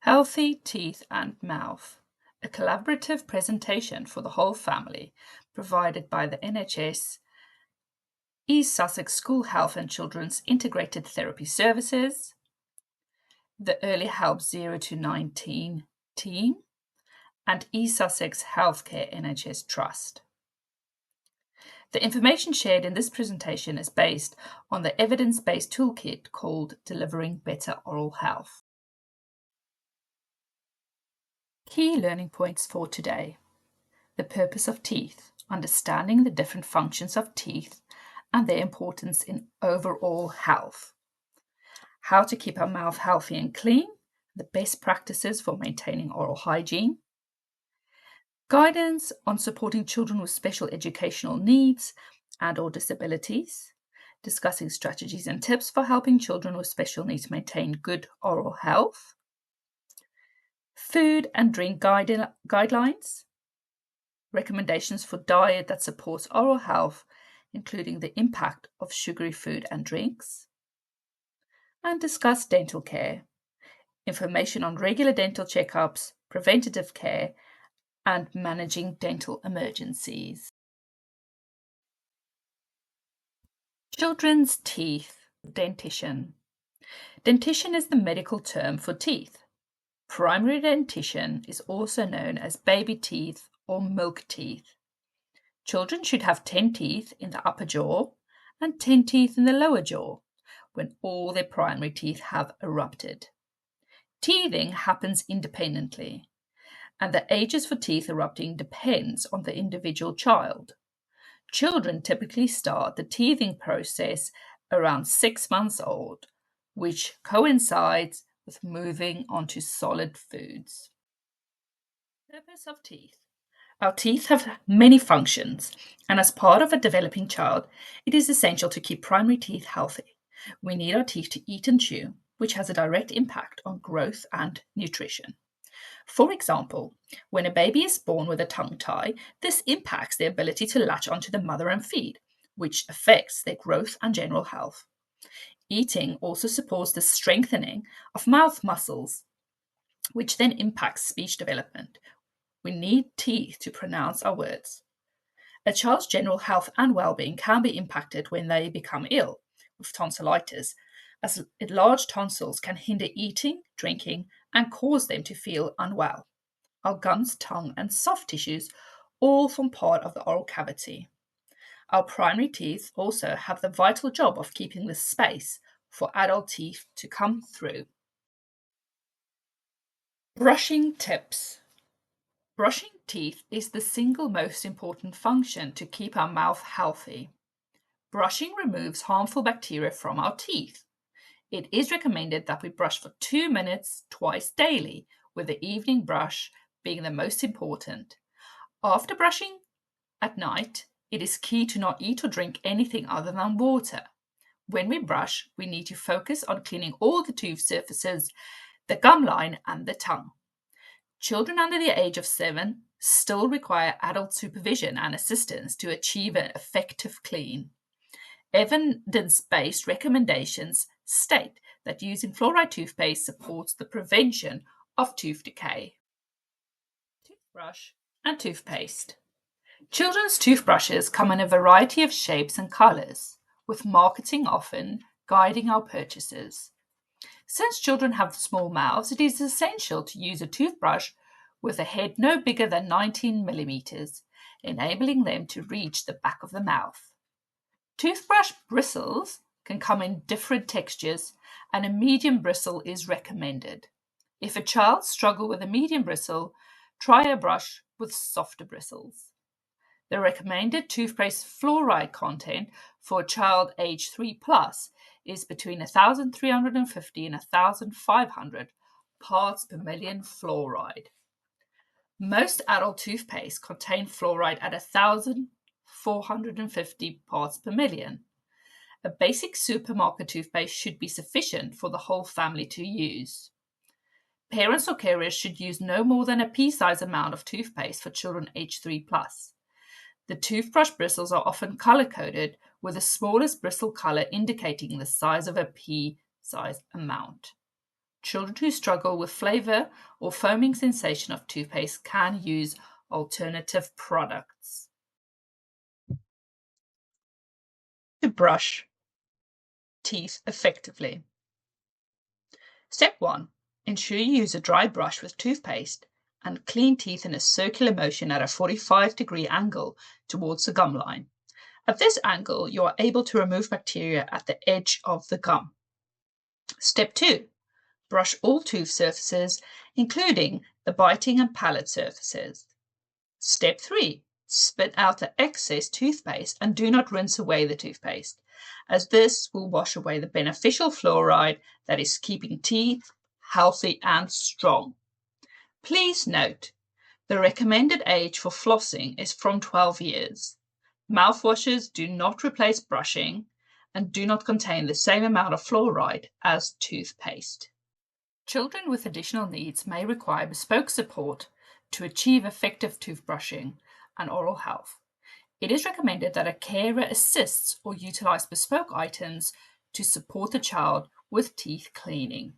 Healthy Teeth and Mouth, a collaborative presentation for the whole family, provided by the NHS, East Sussex School Health and Children's Integrated Therapy Services, the Early Help 0 to 19 team, and East Sussex Healthcare NHS Trust. The information shared in this presentation is based on the evidence-based toolkit called Delivering Better Oral Health. Key learning points for today. The purpose of teeth, understanding the different functions of teeth and their importance in overall health. How to keep our mouth healthy and clean, the best practices for maintaining oral hygiene. Guidance on supporting children with special educational needs and/or disabilities, discussing strategies and tips for helping children with special needs maintain good oral health. Food and drink guidelines, recommendations for diet that supports oral health, including the impact of sugary food and drinks. And discuss dental care, information on regular dental checkups, preventative care, and managing dental emergencies. Children's teeth, dentition. Dentition is the medical term for teeth. Primary dentition is also known as baby teeth or milk teeth. Children should have 10 teeth in the upper jaw and 10 teeth in the lower jaw when all their primary teeth have erupted. Teething happens independently, and the ages for teeth erupting depends on the individual child. Children typically start the teething process around 6 months old, which coincides with moving onto solid foods. Purpose of teeth. Our teeth have many functions, and as part of a developing child, it is essential to keep primary teeth healthy. We need our teeth to eat and chew, which has a direct impact on growth and nutrition. For example, when a baby is born with a tongue tie, this impacts their ability to latch onto the mother and feed, which affects their growth and general health. Eating also supports the strengthening of mouth muscles, which then impacts speech development. We need teeth to pronounce our words. A child's general health and well-being can be impacted when they become ill with tonsillitis, as large tonsils can hinder eating, drinking, and cause them to feel unwell. Our gums, tongue, and soft tissues all form part of the oral cavity. Our primary teeth also have the vital job of keeping the space for adult teeth to come through. Brushing tips. Brushing teeth is the single most important function to keep our mouth healthy. Brushing removes harmful bacteria from our teeth. It is recommended that we brush for 2 minutes twice daily, with the evening brush being the most important. After brushing at night, it is key to not eat or drink anything other than water. When we brush, we need to focus on cleaning all the tooth surfaces, the gum line, and the tongue. Children under the age of 7 still require adult supervision and assistance to achieve an effective clean. Evidence-based recommendations state that using fluoride toothpaste supports the prevention of tooth decay. Toothbrush and toothpaste. Children's toothbrushes come in a variety of shapes and colours, with marketing often guiding our purchases. Since children have small mouths, it is essential to use a toothbrush with a head no bigger than 19 millimeters, enabling them to reach the back of the mouth. Toothbrush bristles can come in different textures, and a medium bristle is recommended. If a child struggles with a medium bristle, try a brush with softer bristles. The recommended toothpaste fluoride content for a child age 3+ is between 1,350 and 1,500 parts per million fluoride. Most adult toothpaste contain fluoride at 1,450 parts per million. A basic supermarket toothpaste should be sufficient for the whole family to use. Parents or carers should use no more than a pea-sized amount of toothpaste for children age 3+. The toothbrush bristles are often color-coded, with the smallest bristle color indicating the size of a pea-sized amount. Children who struggle with flavour or foaming sensation of toothpaste can use alternative products. To brush teeth effectively. Step 1. Ensure you use a dry brush with toothpaste and clean teeth in a circular motion at a 45-degree angle towards the gum line. At this angle, you are able to remove bacteria at the edge of the gum. Step 2. Brush all tooth surfaces, including the biting and palate surfaces. Step 3. Spit out the excess toothpaste and do not rinse away the toothpaste, as this will wash away the beneficial fluoride that is keeping teeth healthy and strong. Please note, the recommended age for flossing is from 12 years. Mouthwashes do not replace brushing and do not contain the same amount of fluoride as toothpaste. Children with additional needs may require bespoke support to achieve effective toothbrushing and oral health. It is recommended that a carer assists or utilize bespoke items to support the child with teeth cleaning.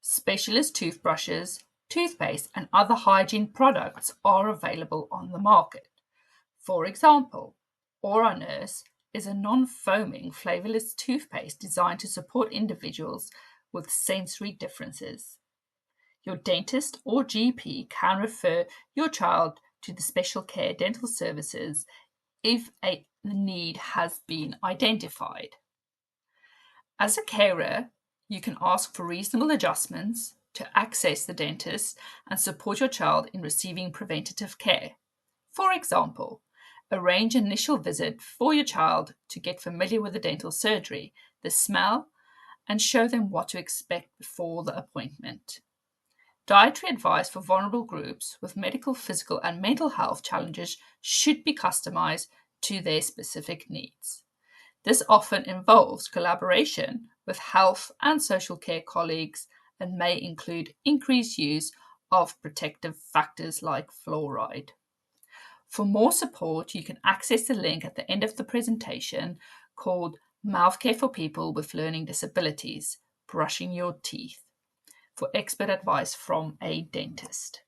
Specialist toothbrushes, toothpaste, and other hygiene products are available on the market. For example, Ora-Nurse is a non-foaming flavorless toothpaste designed to support individuals with sensory differences. Your dentist or GP can refer your child to the special care dental services if a need has been identified. As a carer, you can ask for reasonable adjustments to access the dentist and support your child in receiving preventative care. For example, arrange an initial visit for your child to get familiar with the dental surgery, the smell, and show them what to expect before the appointment. Dietary advice for vulnerable groups with medical, physical, and mental health challenges should be customized to their specific needs. This often involves collaboration with health and social care colleagues and may include increased use of protective factors like fluoride. For more support, you can access the link at the end of the presentation called Mouth Care for People with Learning Disabilities, Brushing Your Teeth, for expert advice from a dentist.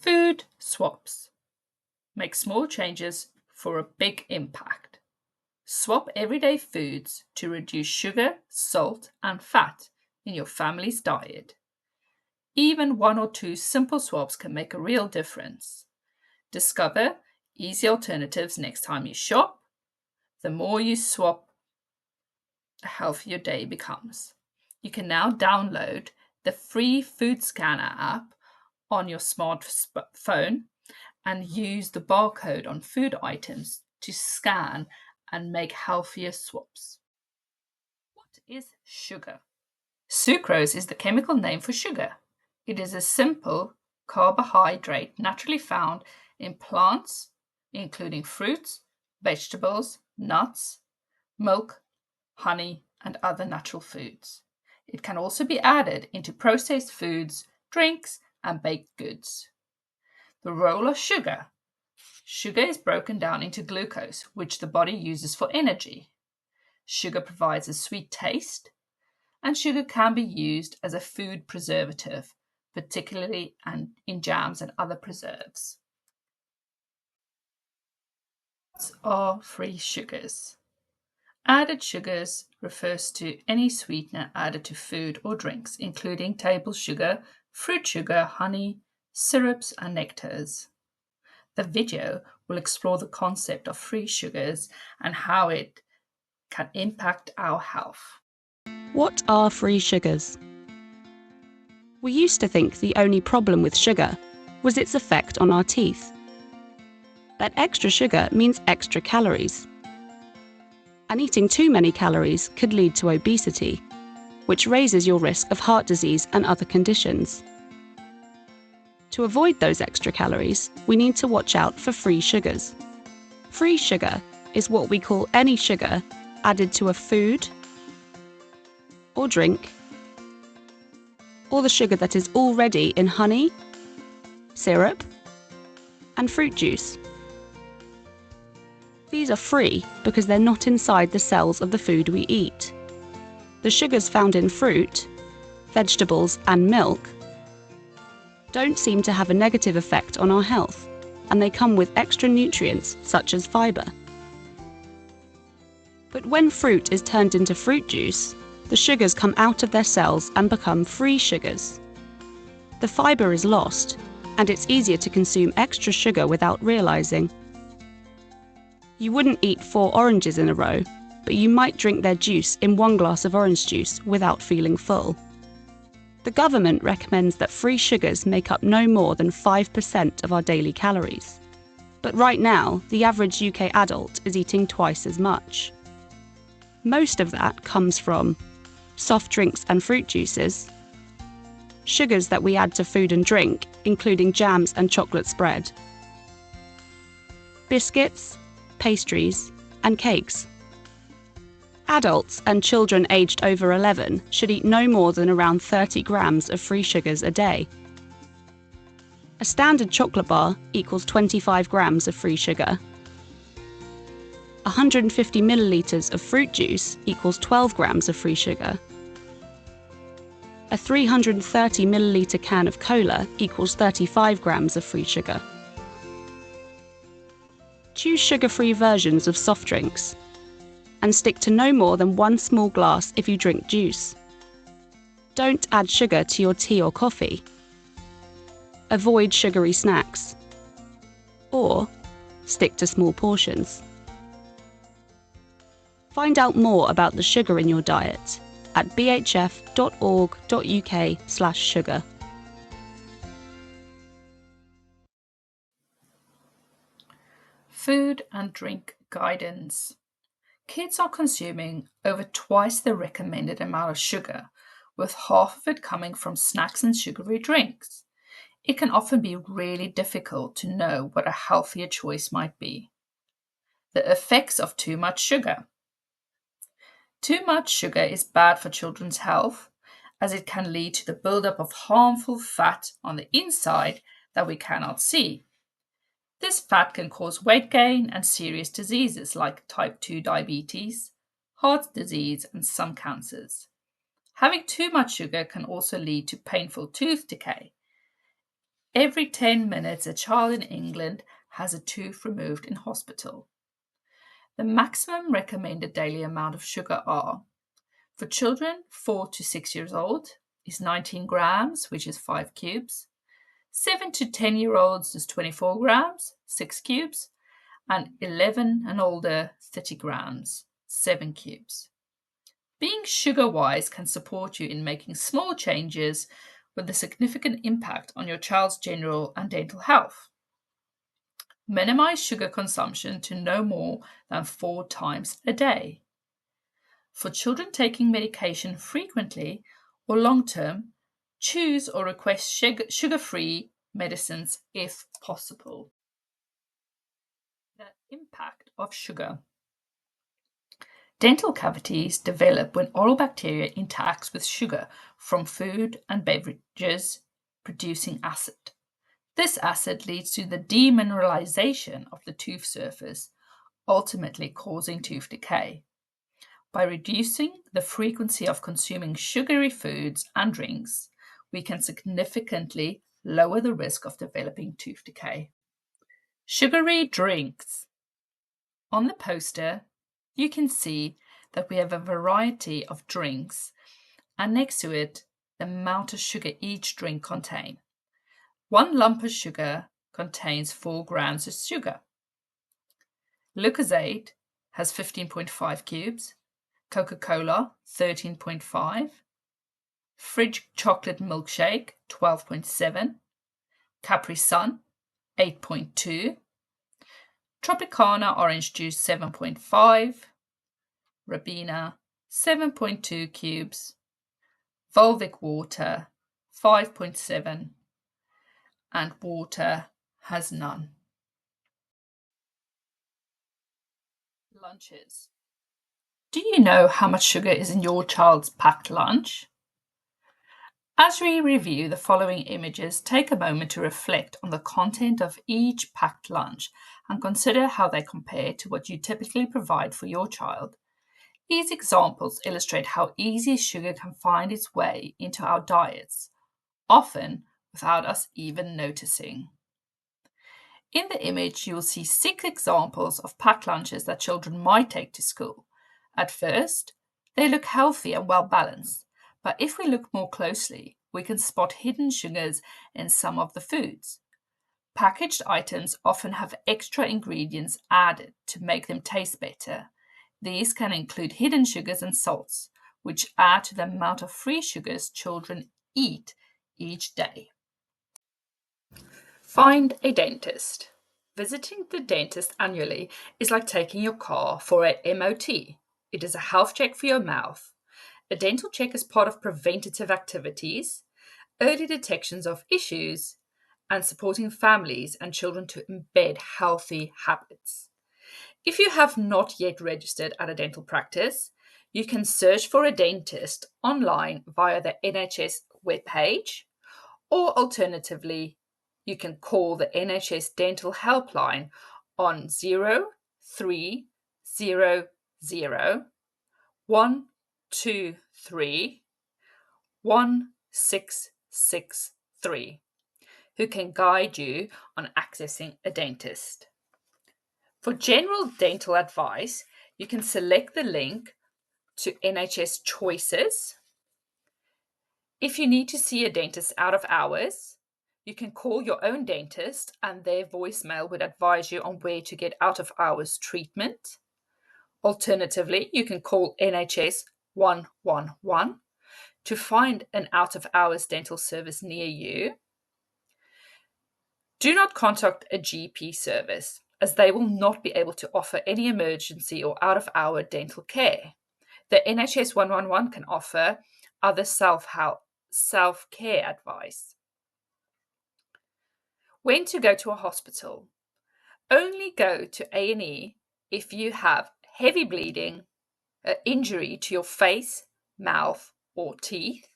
Food swaps. Make small changes for a big impact. Swap everyday foods to reduce sugar, salt, and fat in your family's diet. Even 1 or 2 simple swaps can make a real difference. Discover easy alternatives next time you shop. The more you swap, the healthier your day becomes. You can now download the free Food Scanner app on your smartphone and use the barcode on food items to scan and make healthier swaps. What is sugar? Sucrose is the chemical name for sugar. It is a simple carbohydrate naturally found in plants, including fruits, vegetables, nuts, milk, honey, and other natural foods. It can also be added into processed foods, drinks, and baked goods. The role of sugar. Sugar is broken down into glucose, which the body uses for energy. Sugar provides a sweet taste, and sugar can be used as a food preservative, particularly in jams and other preserves. What are free sugars? Added sugars refers to any sweetener added to food or drinks, including table sugar, fruit sugar, honey, syrups, and nectars. The video will explore the concept of free sugars and how it can impact our health. What are free sugars? We used to think the only problem with sugar was its effect on our teeth. That extra sugar means extra calories. And eating too many calories could lead to obesity, which raises your risk of heart disease and other conditions. To avoid those extra calories, we need to watch out for free sugars. Free sugar is what we call any sugar added to a food or drink, or the sugar that is already in honey, syrup, and fruit juice. These are free because they're not inside the cells of the food we eat. The sugars found in fruit, vegetables, and milk don't seem to have a negative effect on our health, and they come with extra nutrients such as fibre. But when fruit is turned into fruit juice, the sugars come out of their cells and become free sugars. The fibre is lost, and it's easier to consume extra sugar without realising. You wouldn't eat 4 oranges in a row, but you might drink their juice in 1 glass of orange juice without feeling full. The government recommends that free sugars make up no more than 5% of our daily calories. But right now, the average UK adult is eating twice as much. Most of that comes from soft drinks and fruit juices, sugars that we add to food and drink, including jams and chocolate spread, biscuits, pastries, and cakes. Adults and children aged over 11 should eat no more than around 30 grams of free sugars a day. A standard chocolate bar equals 25 grams of free sugar. 150 millilitres of fruit juice equals 12 grams of free sugar. A 330 millilitre can of cola equals 35 grams of free sugar. Choose sugar-free versions of soft drinks, and stick to no more than 1 small glass if you drink juice. Don't add sugar to your tea or coffee. Avoid sugary snacks. Or stick to small portions. Find out more about the sugar in your diet at bhf.org.uk/sugar. Food and drink guidance. Kids are consuming over twice the recommended amount of sugar, with half of it coming from snacks and sugary drinks. It can often be really difficult to know what a healthier choice might be. The effects of too much sugar. Too much sugar is bad for children's health, as it can lead to the buildup of harmful fat on the inside that we cannot see. This fat can cause weight gain and serious diseases like type 2 diabetes, heart disease, and some cancers. Having too much sugar can also lead to painful tooth decay. Every 10 minutes, a child in England has a tooth removed in hospital. The maximum recommended daily amount of sugar are, for children 4 to 6 years old, is 19 grams, which is 5 cubes. 7 to 10-year-olds is 24 grams, 6 cubes, and 11 and older, 30 grams, 7 cubes. Being sugar-wise can support you in making small changes with a significant impact on your child's general and dental health. Minimize sugar consumption to no more than 4 times a day. For children taking medication frequently or long-term, choose or request sugar-free medicines if possible. The impact of sugar. Dental cavities develop when oral bacteria interacts with sugar from food and beverages, producing acid. This acid leads to the demineralization of the tooth surface, ultimately causing tooth decay. By reducing the frequency of consuming sugary foods and drinks, we can significantly lower the risk of developing tooth decay. Sugary drinks. On the poster, you can see that we have a variety of drinks, and next to it, the amount of sugar each drink contains. 1 lump of sugar contains 4 grams of sugar. Lucozade has 15.5 cubes, Coca-Cola 13.5, Fridge chocolate milkshake 12.7, Capri Sun 8.2, Tropicana orange juice 7.5, Ribena 7.2 cubes, Volvic water 5.7, and water has none. Lunches. Do you know how much sugar is in your child's packed lunch? As we review the following images, take a moment to reflect on the content of each packed lunch and consider how they compare to what you typically provide for your child. These examples illustrate how easy sugar can find its way into our diets, often without us even noticing. In the image, you will see 6 examples of packed lunches that children might take to school. At first, they look healthy and well balanced, but if we look more closely, we can spot hidden sugars in some of the foods. Packaged items often have extra ingredients added to make them taste better. These can include hidden sugars and salts, which add to the amount of free sugars children eat each day. Find a dentist. Visiting the dentist annually is like taking your car for a MOT. It is a health check for your mouth. A dental check is part of preventative activities, early detections of issues, and supporting families and children to embed healthy habits. If you have not yet registered at a dental practice, you can search for a dentist online via the NHS webpage, or alternatively, you can call the NHS Dental Helpline on 0300 123 1663, who can guide you on accessing a dentist. For general dental advice, you can select the link to NHS Choices. If you need to see a dentist out of hours, you can call your own dentist and their voicemail would advise you on where to get out of hours treatment. Alternatively, you can call NHS 111 to find an out of hours dental service near you. Do not contact a GP service, as they will not be able to offer any emergency or out of hour dental care. The NHS 111 can offer other self-care advice. When to go to a hospital. Only go to A&E if you have heavy bleeding, an injury to your face, mouth, or teeth,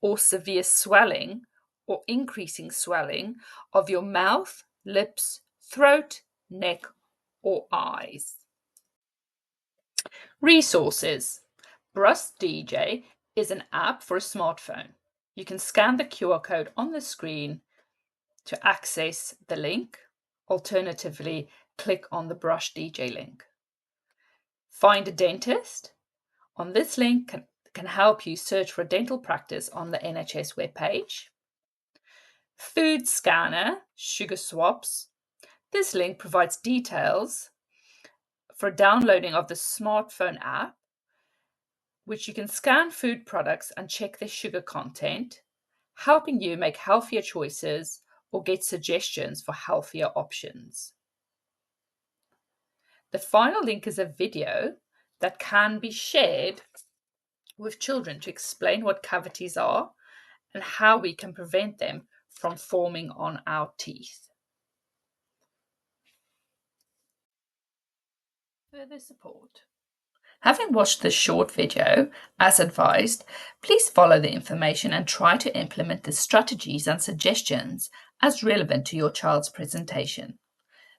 or severe swelling or increasing swelling of your mouth, lips, throat, neck, or eyes. Resources. Brush DJ is an app for a smartphone. You can scan the QR code on the screen to access the link. Alternatively, click on the Brush DJ link. Find a dentist. On this link can help you search for a dental practice on the NHS webpage. Food Scanner, Sugar Swaps. This link provides details for downloading of the smartphone app, which you can scan food products and check their sugar content, helping you make healthier choices or get suggestions for healthier options. The final link is a video that can be shared with children to explain what cavities are and how we can prevent them from forming on our teeth. Further support. Having watched this short video, as advised, please follow the information and try to implement the strategies and suggestions as relevant to your child's presentation.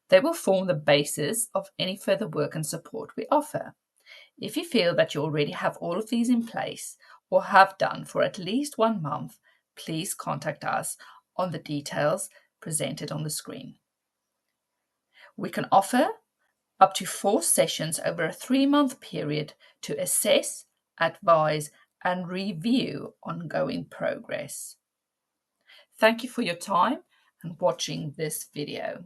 They will form the basis of any further work and support we offer. If you feel that you already have all of these in place or have done for at least 1 month, please contact us on the details presented on the screen. We can offer up to 4 sessions over a 3-month period to assess, advise, and review ongoing progress. Thank you for your time and watching this video.